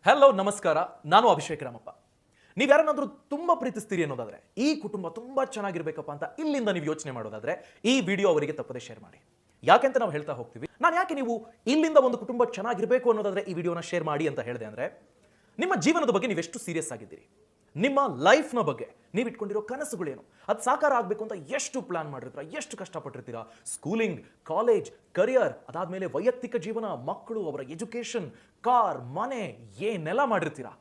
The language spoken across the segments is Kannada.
ಹಲೋ ನಮಸ್ಕಾರ. ನಾನು ಅಭಿಷೇಕ್ ರಾಮಪ್ಪ. ನೀವು ಯಾರನ್ನಾದ್ರೂ ತುಂಬಾ ಪ್ರೀತಿಸ್ತೀರಿ ಅನ್ನೋದಾದ್ರೆ, ಈ ಕುಟುಂಬ ತುಂಬಾ ಚೆನ್ನಾಗಿರ್ಬೇಕಪ್ಪ ಅಂತ ಇಲ್ಲಿಂದ ನೀವು ಯೋಚನೆ ಮಾಡೋದಾದ್ರೆ ಈ ವಿಡಿಯೋ ಅವರಿಗೆ ತಪ್ಪದೆ ಶೇರ್ ಮಾಡಿ. ಯಾಕೆಂತ ನಾವು ಹೇಳ್ತಾ ಹೋಗ್ತೀವಿ. ನಾನು ಯಾಕೆ ನೀವು ಇಲ್ಲಿಂದ ಒಂದು ಕುಟುಂಬ ಚೆನ್ನಾಗಿರ್ಬೇಕು ಅನ್ನೋದಾದ್ರೆ ಈ ವಿಡಿಯೋನ ಶೇರ್ ಮಾಡಿ ಅಂತ ಹೇಳಿದೆ ಅಂದ್ರೆ, ನಿಮ್ಮ ಜೀವನದ ಬಗ್ಗೆ ನೀವು ಎಷ್ಟು ಸೀರಿಯಸ್ ಆಗಿದ್ದೀರಿ, ನಿಮ್ಮ ಲೈಫ್ನ ಬಗ್ಗೆ ನೀವು ಇಟ್ಕೊಂಡಿರೋ ಕನಸುಗಳೇನು, ಅದು ಸಾಕಾರ ಆಗಬೇಕು ಅಂತ ಎಷ್ಟು ಪ್ಲಾನ್ ಮಾಡಿರ್ತೀರಾ, ಎಷ್ಟು ಕಷ್ಟಪಟ್ಟಿರ್ತೀರಾ. ಸ್ಕೂಲಿಂಗ್, ಕಾಲೇಜ್, ಕರಿಯರ್, ಅದಾದ್ಮೇಲೆ ವೈಯಕ್ತಿಕ ಜೀವನ, ಮಕ್ಕಳು, ಅವರ ಎಜುಕೇಶನ್, ಕಾರ್, ಮನೆ, ಏನೆಲ್ಲ ಮಾಡಿರ್ತೀರಾ.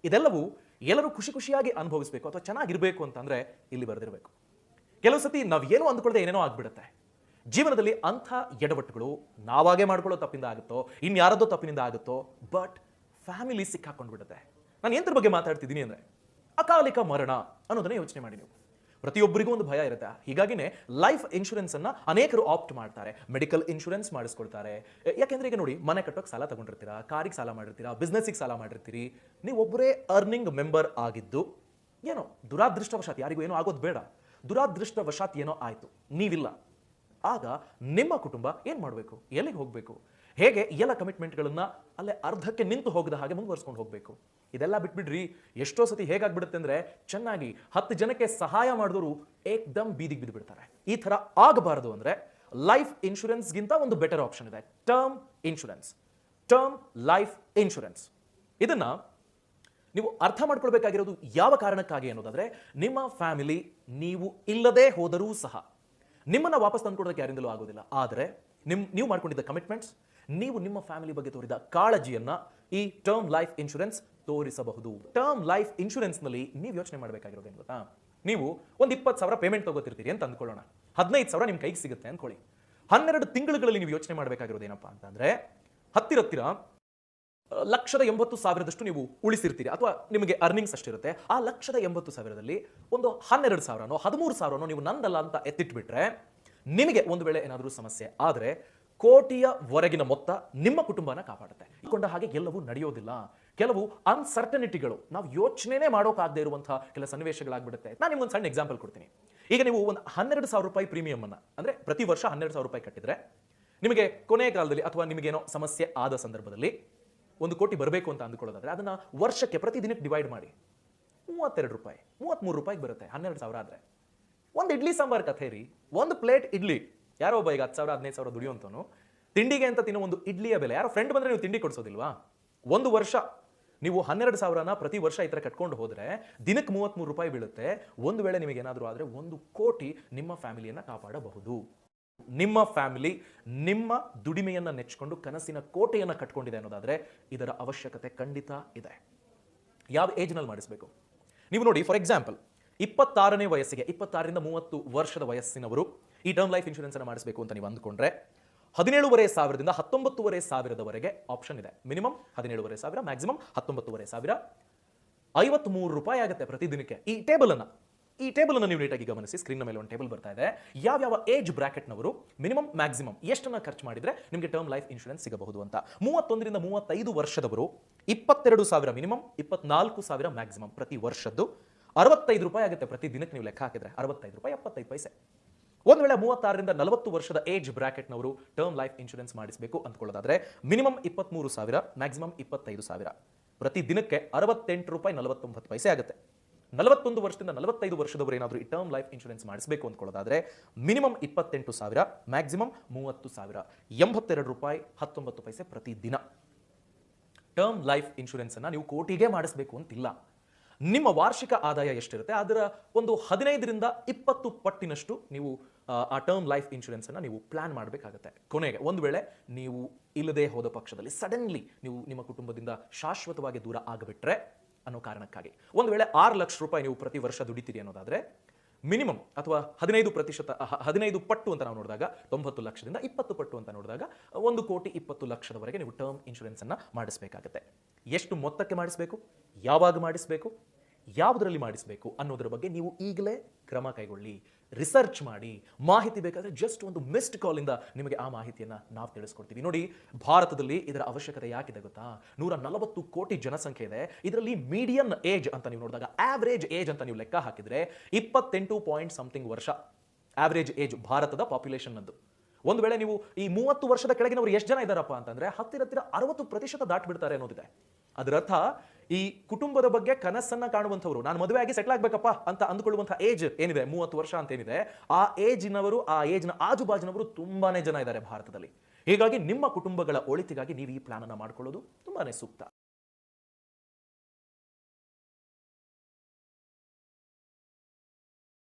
ಇದೆಲ್ಲವೂ ಎಲ್ಲರೂ ಖುಷಿ ಖುಷಿಯಾಗಿ ಅನುಭವಿಸಬೇಕು ಅಥವಾ ಚೆನ್ನಾಗಿರ್ಬೇಕು ಅಂತಂದ್ರೆ ಇಲ್ಲಿ ಬರೆದಿರಬೇಕು. ಕೆಲವು ಸತಿ ನಾವು ಏನೋ ಅಂದ್ಕೊಳ್ಳದೆ ಏನೇನೋ ಆಗ್ಬಿಡುತ್ತೆ ಜೀವನದಲ್ಲಿ. ಅಂಥ ಎಡವಟ್ಟುಗಳು ನಾವಾಗೇ ಮಾಡ್ಕೊಳ್ಳೋ ತಪ್ಪಿಂದ ಆಗುತ್ತೋ, ಇನ್ಯಾರದೋ ತಪ್ಪಿನಿಂದ ಆಗುತ್ತೋ, ಬಟ್ ಫ್ಯಾಮಿಲಿ ಸಿಕ್ಕಾಕೊಂಡ್ಬಿಡುತ್ತೆ. ನಾನು ಎಂತರ ಬಗ್ಗೆ ಮಾತಾಡ್ತಿದ್ದೀನಿ ಅಂದ್ರೆ, ಅಕಾಲಿಕ ಮರಣ ಅನ್ನೋದನ್ನ ಯೋಚನೆ ಮಾಡಿ. ನೀವು ಪ್ರತಿಯೊಬ್ಬರಿಗೂ ಒಂದು ಭಯ ಇರುತ್ತೆ. ಹೀಗಾಗಿನೇ ಲೈಫ್ ಇನ್ಶೂರೆನ್ಸ್ ಅನ್ನ ಅನೇಕರು ಆಪ್ಟ್ ಮಾಡ್ತಾರೆ. ಮೆಡಿಕಲ್ ಇನ್ಶೂರೆನ್ಸ್ ಮಾಡಿಸ್ಕೊಳ್ತಾರೆ. ಯಾಕೆಂದ್ರೆ ಈಗ ನೋಡಿ, ಮನೆ ಕಟ್ಟೋಕೆ ಸಾಲ ತಗೊಂಡಿರ್ತೀರಾ, ಕಾರಿಗೆ ಸಾಲ ಮಾಡಿರ್ತೀರಾ, ಬಿಸ್ನೆಸ್ಗೆ ಸಾಲ ಮಾಡಿರ್ತೀರಿ. ನೀವು ಒಬ್ಬರೇ ಅರ್ನಿಂಗ್ ಮೆಂಬರ್ ಆಗಿದ್ದು ಏನೋ ದುರಾದೃಷ್ಟವಶಾತ್, ಯಾರಿಗೂ ಏನೋ ಆಗೋದು ಬೇಡ, ದುರಾದೃಷ್ಟವಶಾತ್ ಏನೋ ಆಯ್ತು, ನೀವಿಲ್ಲ. ಆಗ ನಿಮ್ಮ ಕುಟುಂಬ ಏನ್ ಮಾಡಬೇಕು, ಎಲ್ಲಿಗೆ ಹೋಗಬೇಕು, ಹೇಗೆ ಎಲ್ಲ ಕಮಿಟ್ಮೆಂಟ್ಗಳನ್ನ ಅಲ್ಲೇ ಅರ್ಧಕ್ಕೆ ನಿಂತು ಹೋಗದ ಹಾಗೆ ಮುಂದುವರ್ಸ್ಕೊಂಡು ಹೋಗಬೇಕು. ಇದೆಲ್ಲ ಬಿಟ್ಬಿಡ್ರಿ. ಎಷ್ಟೋ ಸತಿ ಹೇಗಾಗ್ಬಿಡುತ್ತೆ ಅಂದ್ರೆ, ಚೆನ್ನಾಗಿ 10 ಜನಕ್ಕೆ ಸಹಾಯ ಮಾಡಿದವರು ಏಕ್ದಮ್ ಬೀದಿಗೆ ಬಿದ್ದು ಬಿಡ್ತಾರೆ. ಈ ತರ ಆಗಬಾರದು ಅಂದ್ರೆ ಲೈಫ್ ಇನ್ಶೂರೆನ್ಸ್ಗಿಂತ ಒಂದು ಬೆಟರ್ ಆಪ್ಷನ್ ಇದೆ, term insurance. Term life insurance ಇದನ್ನ ನೀವು ಅರ್ಥ ಮಾಡ್ಕೊಳ್ಬೇಕಾಗಿರೋದು ಯಾವ ಕಾರಣಕ್ಕಾಗಿ ಅನ್ನೋದಾದ್ರೆ, ನಿಮ್ಮ ಫ್ಯಾಮಿಲಿ ನೀವು ಇಲ್ಲದೆ ಹೋದರೂ ಸಹ ನಿಮ್ಮನ್ನ ವಾಪಸ್ ತಂದ್ಕೊಡೋದಕ್ಕೆ ಯಾರಿಂದಲೂ ಆಗೋದಿಲ್ಲ. ಆದರೆ ನೀವು ಮಾಡ್ಕೊಂಡಿದ್ದ ಕಮಿಟ್ಮೆಂಟ್ಸ್, ನೀವು ನಿಮ್ಮ ಫ್ಯಾಮಿಲಿ ಬಗ್ಗೆ ತೋರಿದ ಕಾಳಜಿಯನ್ನ ಈ ಟರ್ಮ್ ಲೈಫ್ ಇನ್ಶೂರೆನ್ಸ್ ತೋರಿಸಬಹುದು. ಟರ್ಮ್ ಲೈಫ್ ಇನ್ಶೂರೆನ್ಸ್ ನಲ್ಲಿ ನೀವು ಯೋಚನೆ ಮಾಡಬೇಕಾಗಿರೋದೇನು ಗೊತ್ತಾ, ನೀವು ಒಂದು 20,000 ಪೇಮೆಂಟ್ ತಗೋತಿರ್ತೀರಿ ಅಂತ ಅಂದ್ಕೊಳ್ಳೋಣ. 15,000 ನಿಮ್ ಕೈಗೆ ಸಿಗುತ್ತೆ ಅನ್ಕೊಳ್ಳಿ. 12 ತಿಂಗಳುಗಳಲ್ಲಿ ನೀವು ಯೋಚನೆ ಮಾಡಬೇಕಾಗಿರೋದೇನಪ್ಪ ಅಂತಂದ್ರೆ, ಹತ್ತಿರ 1,80,000 ನೀವು ಉಳಿಸಿರ್ತೀರಿ, ಅಥವಾ ನಿಮಗೆ ಅರ್ನಿಂಗ್ಸ್ ಅಷ್ಟಿರುತ್ತೆ. ಆ 1,80,000ದಲ್ಲಿ ಒಂದು 12,000ನೋ 13,000ನೋ ನೀವು ನಂದಲ್ಲ ಅಂತ ಎತ್ತಿಟ್ಬಿಟ್ರೆ, ನಿಮಗೆ ಒಂದು ವೇಳೆ ಏನಾದರೂ ಸಮಸ್ಯೆ ಆದರೆ ಕೋಟಿಯವರೆಗಿನ ಮೊತ್ತ ನಿಮ್ಮ ಕುಟುಂಬನ ಕಾಪಾಡುತ್ತೆ. ಇಕೊಂಡ ಹಾಗೆ ಎಲ್ಲವೂ ನಡೆಯೋದಿಲ್ಲ. ಕೆಲವು ಅನ್ಸರ್ಟನಿಟಿಗಳು, ನಾವು ಯೋಚನೆ ಮಾಡೋಕಾಗದೇ ಇರುವಂತಹ ಕೆಲ ಸನ್ನಿವೇಶಗಳಾಗ್ಬಿಡುತ್ತೆ. ನಾನು ನಿಮ್ಗೊಂದು ಸಣ್ಣ ಎಕ್ಸಾಂಪಲ್ ಕೊಡ್ತೀನಿ. ಈಗ ನೀವು ಒಂದು 12,000 ರೂಪಾಯಿ ಪ್ರೀಮಿಯಂ ಅನ್ನ, ಅಂದ್ರೆ ಪ್ರತಿ ವರ್ಷ 12,000 ರೂಪಾಯಿ ಕಟ್ಟಿದ್ರೆ, ನಿಮಗೆ ಕೊನೆಯ ಕಾಲದಲ್ಲಿ ಅಥವಾ ನಿಮಗೇನೋ ಸಮಸ್ಯೆ ಆದ ಸಂದರ್ಭದಲ್ಲಿ 1 ಕೋಟಿ ಬರಬೇಕು ಅಂತ ಅಂದ್ಕೊಳ್ಳೋದಾದ್ರೆ, ಅದನ್ನ ವರ್ಷಕ್ಕೆ ಪ್ರತಿ ದಿನಕ್ಕೆ ಡಿವೈಡ್ ಮಾಡಿ 32 ರೂಪಾಯಿ 33 ರೂಪಾಯಿಗೆ ಬರುತ್ತೆ. 12,000 ಆದ್ರೆ ಒಂದು ಇಡ್ಲಿ ಸಾಂಬಾರ್ ಕಥೆ ರೀ. ಒಂದು ಪ್ಲೇಟ್ ಇಡ್ಲಿ ಯಾರೋ ಒಬ್ಬ ಈಗ 10,000 15,000 ದುಡಿಯುವಂತವನು ತಿಂಡಿಗೆ ಅಂತ ತಿನ್ನೋ ಒಂದು ಇಡ್ಲಿಯ ಬೆಲೆ, ಯಾರೋ ಫ್ರೆಂಡ್ ಬಂದ್ರೆ ನೀವು ತಿಂಡಿ ಕೊಡಿಸೋದಿಲ್ವಾ? ಒಂದು ವರ್ಷ ನೀವು 12,000ನ ಪ್ರತಿ ವರ್ಷ ಈ ತರ ಕಟ್ಕೊಂಡು ಹೋದ್ರೆ ದಿನಕ್ಕೆ 33 ರೂಪಾಯಿ ಬೀಳುತ್ತೆ. ಒಂದು ವೇಳೆ ನಿಮಗೆ ಏನಾದರೂ ಆದ್ರೆ 1 ಕೋಟಿ ನಿಮ್ಮ ಫ್ಯಾಮಿಲಿಯನ್ನ ಕಾಪಾಡಬಹುದು. ನಿಮ್ಮ ಫ್ಯಾಮಿಲಿ ನಿಮ್ಮ ದುಡಿಮೆಯನ್ನ ನೆಚ್ಚಿಕೊಂಡು ಕನಸಿನ ಕೋಟೆಯನ್ನ ಕಟ್ಕೊಂಡಿದೆ ಅನ್ನೋದಾದ್ರೆ ಇದರ ಅವಶ್ಯಕತೆ ಖಂಡಿತ ಇದೆ. ಯಾವ ಏಜ್ ನಲ್ಲಿ ಮಾಡಿಸಬೇಕು ನೀವು ನೋಡಿ. ಫಾರ್ ಎಕ್ಸಾಂಪಲ್, 26ನೇ ವಯಸ್ಸಿಗೆ, 26ರಿಂದ 30 ವರ್ಷದ ವಯಸ್ಸಿನವರು ಈ ಟರ್ಮ್ ಲೈಫ್ ಇನ್ಶೂರೆನ್ಸ್ ಅನ್ನು ಮಾಡಿಸಬೇಕು ಅಂತ ನೀವು ಅಂದ್ಕೊಂಡ್ರೆ, 17,500ದಿಂದ 19,500ವರೆಗೆ ಆಪ್ಷನ್ ಇದೆ. Minimum 17,500, maximum 19,500. 53 ರೂಪಾಯಿ ಆಗುತ್ತೆ ಪ್ರತಿ ದಿನಕ್ಕೆ. ಈ ಟೇಬಲ್ ಅನ್ನ ನೀವು ನೀಟಾಗಿ ಗಮನಿಸಿ. ಸ್ಕ್ರೀನ್ ಮೇಲೆ ಒಂದು ಟೇಬಲ್ ಬರ್ತಾ ಇದೆ. ಯಾವ ಏಜ್ ಬ್ರಾಕೆಟ್ನವರು ಮಿನಿಮಮ್ ಮ್ಯಾಕ್ಸಿಮಮ್ ಎಷ್ಟನ್ನ ಖರ್ಚು ಮಾಡಿದ್ರೆ ನಿಮಗೆ ಟರ್ಮ್ ಲೈಫ್ ಇನ್ಶೂರೆನ್ಸ್ ಸಿಗಬಹುದು ಅಂತ. 31ರಿಂದ 35 ವರ್ಷದವರು 22,000 ಮಿನಿಮಮ್, 24,000 ಮ್ಯಾಕ್ಸಿಮಮ್ ಪ್ರತಿ ವರ್ಷದ್ದು. 65 ರೂಪಾಯಿ ಆಗುತ್ತೆ ಪ್ರತಿ ದಿನಕ್ಕೆ ನೀವು ಲೆಕ್ಕ ಹಾಕಿದ್ರೆ. 65 ರೂಪಾಯಿ 75 ಪೈಸೆ. ಒಂದು ವೇಳೆ 36ರಿಂದ 40 ವರ್ಷದ ಏಜ್ ಬ್ರಾಕೆಟ್ನವರು ಟರ್ಮ್ ಲೈಫ್ ಇನ್ಶೂರೆನ್ಸ್ ಮಾಡಿಸಬೇಕು ಅಂದ್ಕೊಳ್ಳೋದಾದ್ರೆ, ಮಿನಿಮಮ್ 23,000, ಮ್ಯಾಕ್ಸಿಮಮ್ 25,000. ಪ್ರತಿ ದಿನಕ್ಕೆ 68 ರೂಪಾಯಿ 49 ಪೈಸೆ ಆಗುತ್ತೆ. 41 ವರ್ಷದಿಂದ 45 ವರ್ಷದವರು ಏನಾದರೂ ಈ ಟರ್ಮ್ ಲೈಫ್ ಇನ್ಶೂರೆನ್ಸ್ ಮಾಡಿಸಬೇಕು ಅಂದ್ಕೊಳ್ಳೋದಾದ್ರೆ, ಮಿನಿಮಮ್ 28,000, ಮ್ಯಾಕ್ಸಿಮಮ್ 30,000. 82 ರೂಪಾಯಿ 19 ಪೈಸೆ ಪ್ರತಿ ದಿನ. ಟರ್ಮ್ ಲೈಫ್ ಇನ್ಶೂರೆನ್ಸ್ ಅನ್ನ ನೀವು ಕೋಟಿಗೆ ಮಾಡಿಸಬೇಕು ಅಂತಿಲ್ಲ. ನಿಮ್ಮ ವಾರ್ಷಿಕ ಆದಾಯ ಎಷ್ಟಿರುತ್ತೆ ಅದರ ಒಂದು 15ರಿಂದ 20 ಪಟ್ಟಿನಷ್ಟು ನೀವು ಆ ಟರ್ಮ್ ಲೈಫ್ ಇನ್ಶೂರೆನ್ಸ್ ಅನ್ನ ನೀವು ಪ್ಲಾನ್ ಮಾಡಬೇಕಾಗುತ್ತೆ. ಕೊನೆಗೆ ಒಂದು ವೇಳೆ ನೀವು ಇಲ್ಲದೆ ಹೋದ ಪಕ್ಷದಲ್ಲಿ ಸಡನ್ಲಿ ನೀವು ನಿಮ್ಮ ಕುಟುಂಬದಿಂದ ಶಾಶ್ವತವಾಗಿ ದೂರ ಆಗಿಬಿಟ್ರೆ ಅನ್ನೋ ಕಾರಣಕ್ಕಾಗಿ, ಒಂದು ವೇಳೆ 6 ಲಕ್ಷ ರೂಪಾಯಿ ನೀವು ಪ್ರತಿ ವರ್ಷ ದುಡಿತೀರಿ ಅನ್ನೋದಾದ್ರೆ, ಮಿನಿಮಮ್ ಅಥವಾ 15 ಪಟ್ಟು ಅಂತ ನಾವು ನೋಡಿದಾಗ 90 ಲಕ್ಷದಿಂದ 20 ಪಟ್ಟು ಅಂತ ನೋಡಿದಾಗ 1,20,00,000ವರೆಗೆ ನೀವು ಟರ್ಮ್ ಇನ್ಶೂರೆನ್ಸ್ ಅನ್ನ ಮಾಡಿಸಬೇಕಾಗುತ್ತೆ. ಎಷ್ಟು ಮೊತ್ತಕ್ಕೆ ಮಾಡಿಸಬೇಕು, ಯಾವಾಗ ಮಾಡಿಸಬೇಕು, ಯಾವುದರಲ್ಲಿ ಮಾಡಿಸಬೇಕು ಅನ್ನೋದರ ಬಗ್ಗೆ ನೀವು ಈಗಲೇ ಕ್ರಮ ಕೈಗೊಳ್ಳಿ. ರಿಸರ್ಚ್ ಮಾಡಿ. ಮಾಹಿತಿ ಬೇಕಾದ್ರೆ ಜಸ್ಟ್ ಒಂದು ಮಿಸ್ಡ್ ಕಾಲ್ ಇಂದ ನಿಮಗೆ ಆ ಮಾಹಿತಿಯನ್ನ ನಾವು ತಿಳಿಸ್ಕೊಡ್ತೀವಿ. ನೋಡಿ, ಭಾರತದಲ್ಲಿ ಇದರ ಅವಶ್ಯಕತೆ ಯಾಕಿದೆ ಗೊತ್ತಾ? 140 ಕೋಟಿ ಜನಸಂಖ್ಯೆ ಇದೆ. ಇದರಲ್ಲಿ ಮೀಡಿಯನ್ ಏಜ್ ಅಂತ ನೀವು ನೋಡಿದಾಗ, ಆವರೇಜ್ ಏಜ್ ಅಂತ ನೀವು ಲೆಕ್ಕ ಹಾಕಿದ್ರೆ 28 ಪಾಯಿಂಟ್ ಸಮಥಿಂಗ್ ವರ್ಷ ಆವರೇಜ್ ಏಜ್ ಭಾರತದ ಪಾಪ್ಯುಲೇಷನ್ ಅದು. ಒಂದು ವೇಳೆ ನೀವು ಈ 30 ವರ್ಷದ ಕೆಳಗಿನವರು ಎಷ್ಟು ಜನ ಇದ್ದಾರಪ್ಪ ಅಂತಂದ್ರೆ ಹತ್ತಿರ 60% ದಾಟ್ ಬಿಡ್ತಾರೆ ಅನ್ನೋದಿದೆ. ಅದರರ್ಥ ಈ ಕುಟುಂಬದ ಬಗ್ಗೆ ಕನಸನ್ನ ಕಾಣುವಂಥವ್ರು, ನಾನು ಮದುವೆ ಆಗಿ ಸೆಟ್ಲ್ ಆಗ್ಬೇಕಪ್ಪ ಅಂತ ಅಂದುಕೊಳ್ಳುವಂತಹ ಏಜ್ ಏನಿದೆ 30 ವರ್ಷ ಅಂತ ಏನಿದೆ, ಆ ಏಜ್ನವರು, ಆ ಏಜ್ನ ಆಜುಬಾಜಿನವರು ತುಂಬಾನೇ ಜನ ಇದ್ದಾರೆ ಭಾರತದಲ್ಲಿ. ಹೀಗಾಗಿ ನಿಮ್ಮ ಕುಟುಂಬಗಳ ಒಳಿತಿಗಾಗಿ ನೀವು ಈ ಪ್ಲಾನ್ ಅನ್ನ ಮಾಡ್ಕೊಳ್ಳೋದು ತುಂಬಾನೇ ಸೂಕ್ತ.